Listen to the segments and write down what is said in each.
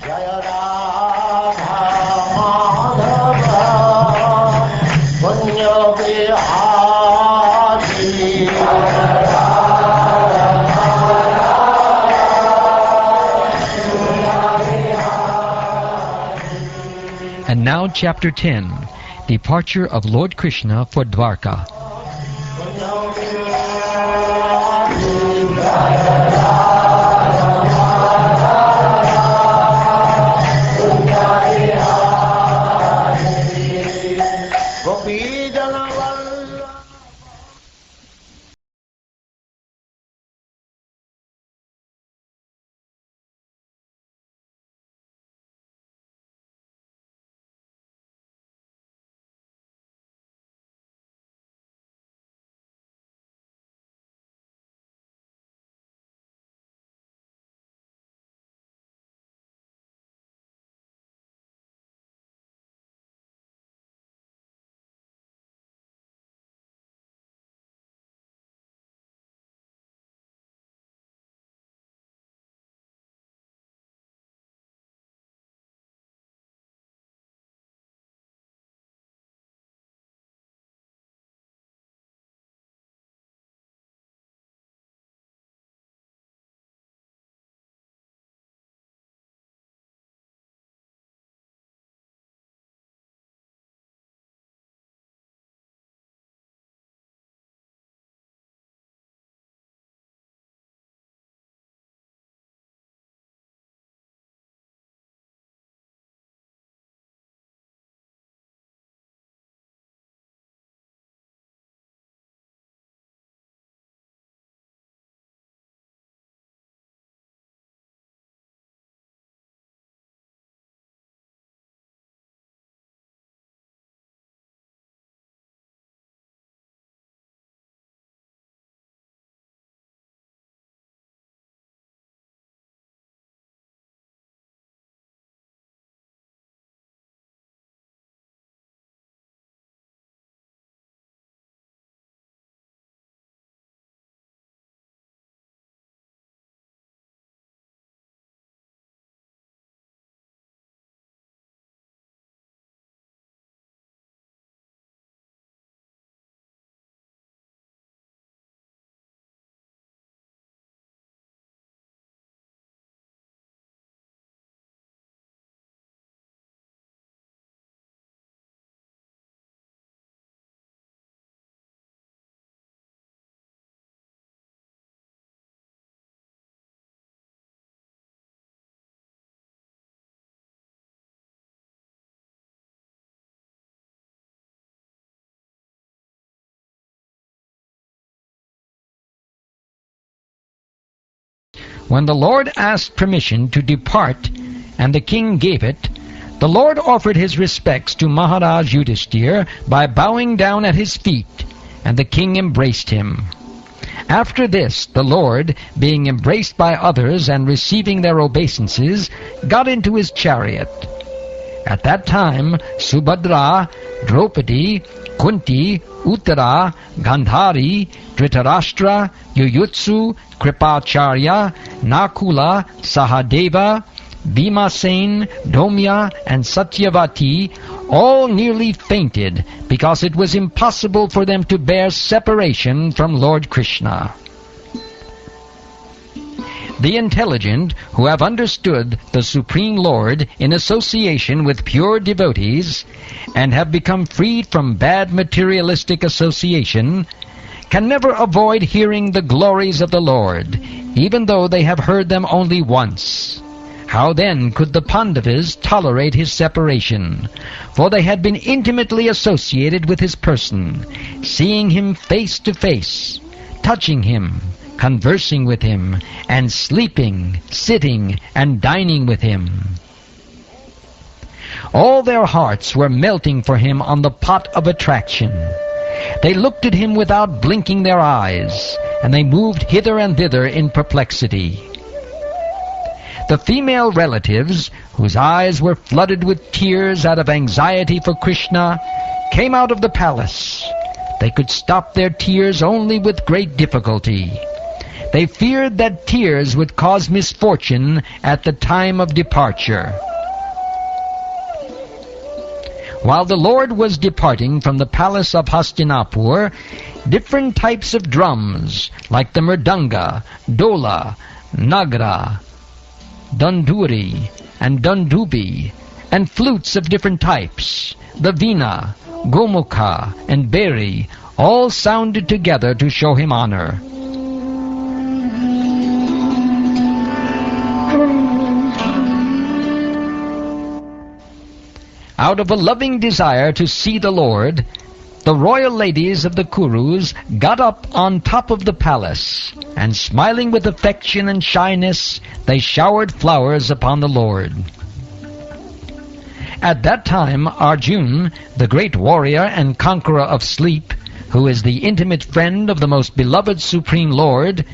Jaya Radha Madhava Punya Vihari. And now chapter 10, Departure of Lord Krishna for Dwarka. When the Lord asked permission to depart, and the king gave it, the Lord offered his respects to Maharaj Yudhishthir by bowing down at his feet, and the king embraced him. After this, the Lord, being embraced by others and receiving their obeisances, got into his chariot. At that time, Subhadra, Draupadi, Kunti, Uttara, Gandhari, Dhritarashtra, Yuyutsu, Kripacharya, Nakula, Sahadeva, Bhimasen, Domya, and Satyavati all nearly fainted because it was impossible for them to bear separation from Lord Krishna. The intelligent, who have understood the Supreme Lord in association with pure devotees, and have become freed from bad materialistic association, can never avoid hearing the glories of the Lord, even though they have heard them only once. How then could the Pandavas tolerate his separation? For they had been intimately associated with his person, seeing him face to face, touching him, conversing with him, and sleeping, sitting, and dining with him. All their hearts were melting for him on the pot of attraction. They looked at him without blinking their eyes, and they moved hither and thither in perplexity. The female relatives, whose eyes were flooded with tears out of anxiety for Krishna, came out of the palace. They could stop their tears only with great difficulty. They feared that tears would cause misfortune at the time of departure. While the Lord was departing from the palace of Hastinapur, different types of drums, like the mridanga, dola, nagra, danduri, and dandubi, and flutes of different types, the veena, gomukha, and beri, all sounded together to show him honor. Out of a loving desire to see the Lord, the royal ladies of the Kurus got up on top of the palace, and smiling with affection and shyness, they showered flowers upon the Lord. At that time, Arjun, the great warrior and conqueror of sleep, who is the intimate friend of the most beloved Supreme Lord,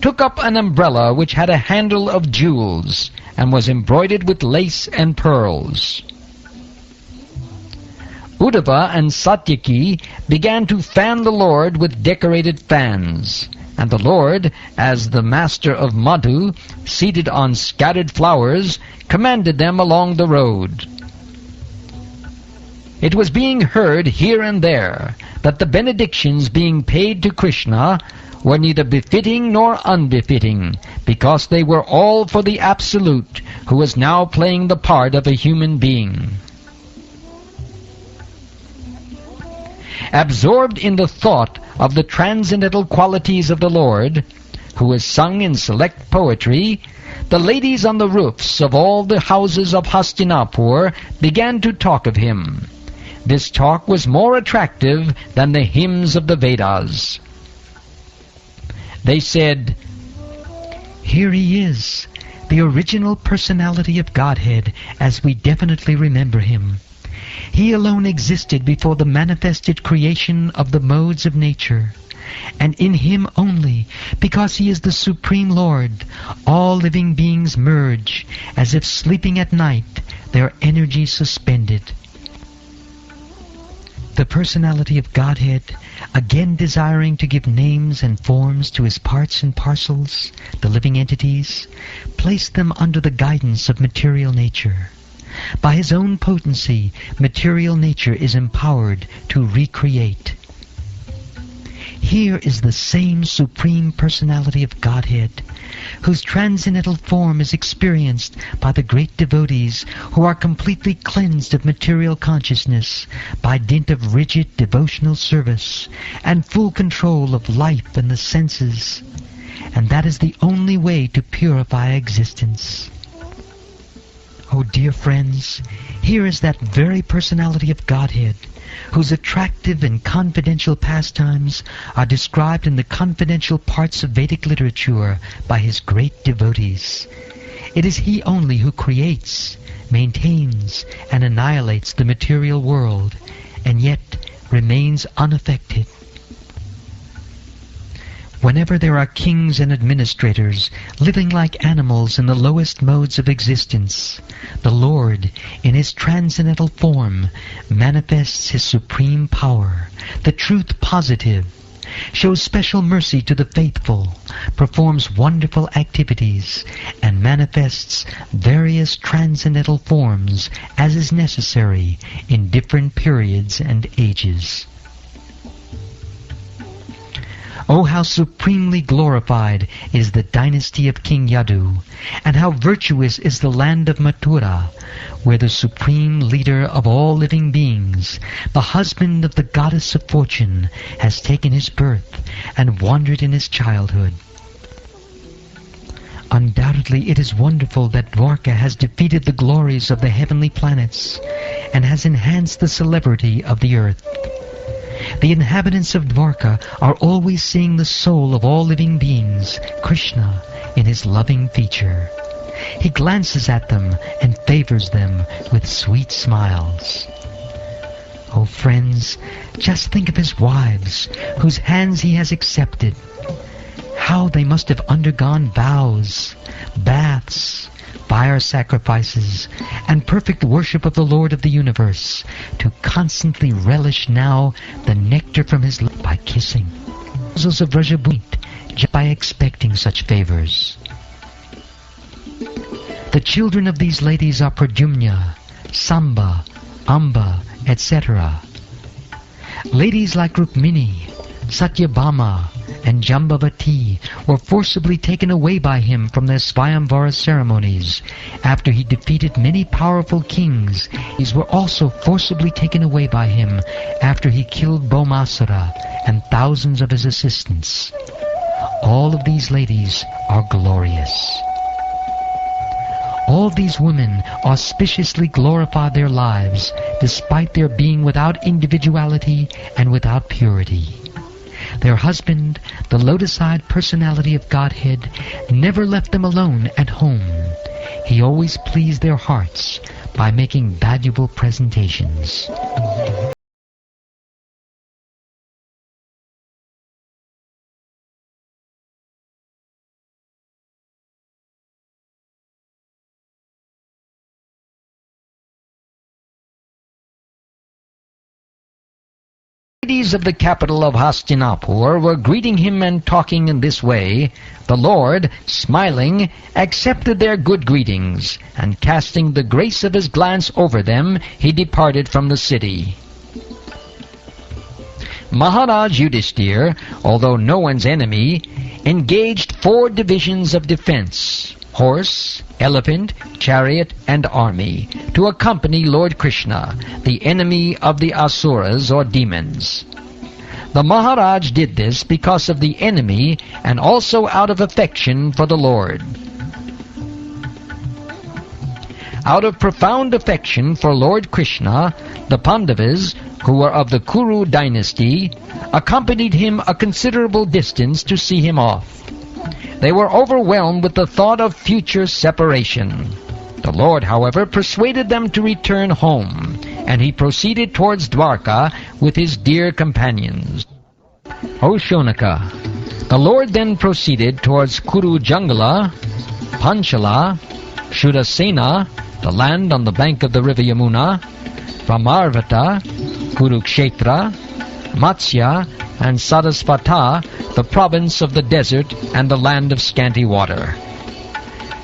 took up an umbrella which had a handle of jewels, and was embroidered with lace and pearls. Uddhava and Satyaki began to fan the Lord with decorated fans, and the Lord, as the master of Madhu, seated on scattered flowers, commanded them along the road. It was being heard here and there that the benedictions being paid to Krishna were neither befitting nor unbefitting, because they were all for the Absolute, who was now playing the part of a human being. Absorbed in the thought of the transcendental qualities of the Lord, who is sung in select poetry, the ladies on the roofs of all the houses of Hastinapur began to talk of him. This talk was more attractive than the hymns of the Vedas. They said, "Here he is, the original personality of Godhead as we definitely remember him. He alone existed before the manifested creation of the modes of nature, and in him only, because he is the Supreme Lord, all living beings merge, as if sleeping at night, their energy suspended." The personality of Godhead, again desiring to give names and forms to his parts and parcels, the living entities, placed them under the guidance of material nature. By his own potency, material nature is empowered to recreate. Here is the same Supreme Personality of Godhead, whose transcendental form is experienced by the great devotees who are completely cleansed of material consciousness by dint of rigid devotional service and full control of life and the senses. And that is the only way to purify existence. Oh, dear friends, here is that very personality of Godhead, whose attractive and confidential pastimes are described in the confidential parts of Vedic literature by his great devotees. It is he only who creates, maintains, and annihilates the material world, and yet remains unaffected. Whenever there are kings and administrators living like animals in the lowest modes of existence, the Lord, in his transcendental form, manifests his supreme power, the truth positive, shows special mercy to the faithful, performs wonderful activities, and manifests various transcendental forms as is necessary in different periods and ages. Oh, how supremely glorified is the dynasty of King Yadu, and how virtuous is the land of Mathura, where the supreme leader of all living beings, the husband of the goddess of fortune, has taken his birth and wandered in his childhood. Undoubtedly it is wonderful that Dwarka has defeated the glories of the heavenly planets and has enhanced the celebrity of the earth. The inhabitants of Dwarka are always seeing the soul of all living beings, Krishna, in his loving feature. He glances at them and favors them with sweet smiles. Oh, friends, just think of his wives, whose hands he has accepted. How they must have undergone vows, baths, fire sacrifices, and perfect worship of the Lord of the universe, to constantly relish now the nectar from his lips by kissing. Damsels of Rajabut, just by expecting such favors. The children of these ladies are Pradyumna, Samba, Amba, etc. Ladies like Rukmini, Satyabhama, and Jambavati were forcibly taken away by him from their Svayamvara ceremonies. After he defeated many powerful kings, these were also forcibly taken away by him after he killed Bhaumasura and thousands of his assistants. All of these ladies are glorious. All these women auspiciously glorify their lives despite their being without individuality and without purity. Their husband, the lotus-eyed personality of Godhead, never left them alone at home. He always pleased their hearts by making valuable presentations. The ladies of the capital of Hastinapur were greeting him and talking in this way. The Lord, smiling, accepted their good greetings, and casting the grace of his glance over them, he departed from the city. Maharaj Yudhishthir, although no one's enemy, engaged 4 divisions of defense, horse, elephant, chariot, and army, to accompany Lord Krishna, the enemy of the Asuras or demons. The Maharaj did this because of the enemy and also out of affection for the Lord. Out of profound affection for Lord Krishna, the Pandavas, who were of the Kuru dynasty, accompanied him a considerable distance to see him off. They were overwhelmed with the thought of future separation. The Lord, however, persuaded them to return home, and he proceeded towards Dwarka with his dear companions. O Shonaka, the Lord then proceeded towards Kuru Jangala, Panchala, Shudasena, the land on the bank of the river Yamuna, Ramarvata, Kurukshetra, Matsya, and Sarasvata, the province of the desert and the land of scanty water.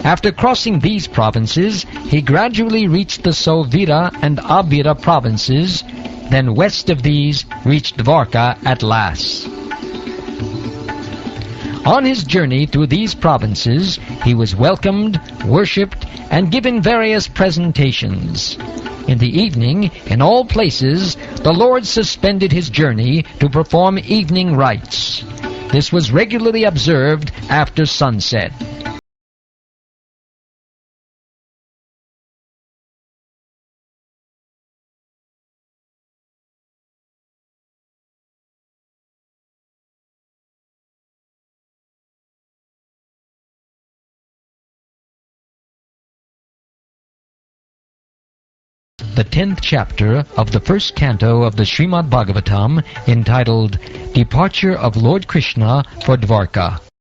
After crossing these provinces, he gradually reached the Sovira and Abhira provinces, then west of these reached Dwarka at last. On his journey through these provinces, he was welcomed, worshipped, and given various presentations. In the evening, in all places, the Lord suspended his journey to perform evening rites. This was regularly observed after sunset. The 10th chapter of the first canto of the Srimad Bhagavatam, entitled Departure of Lord Krishna for Dwarka.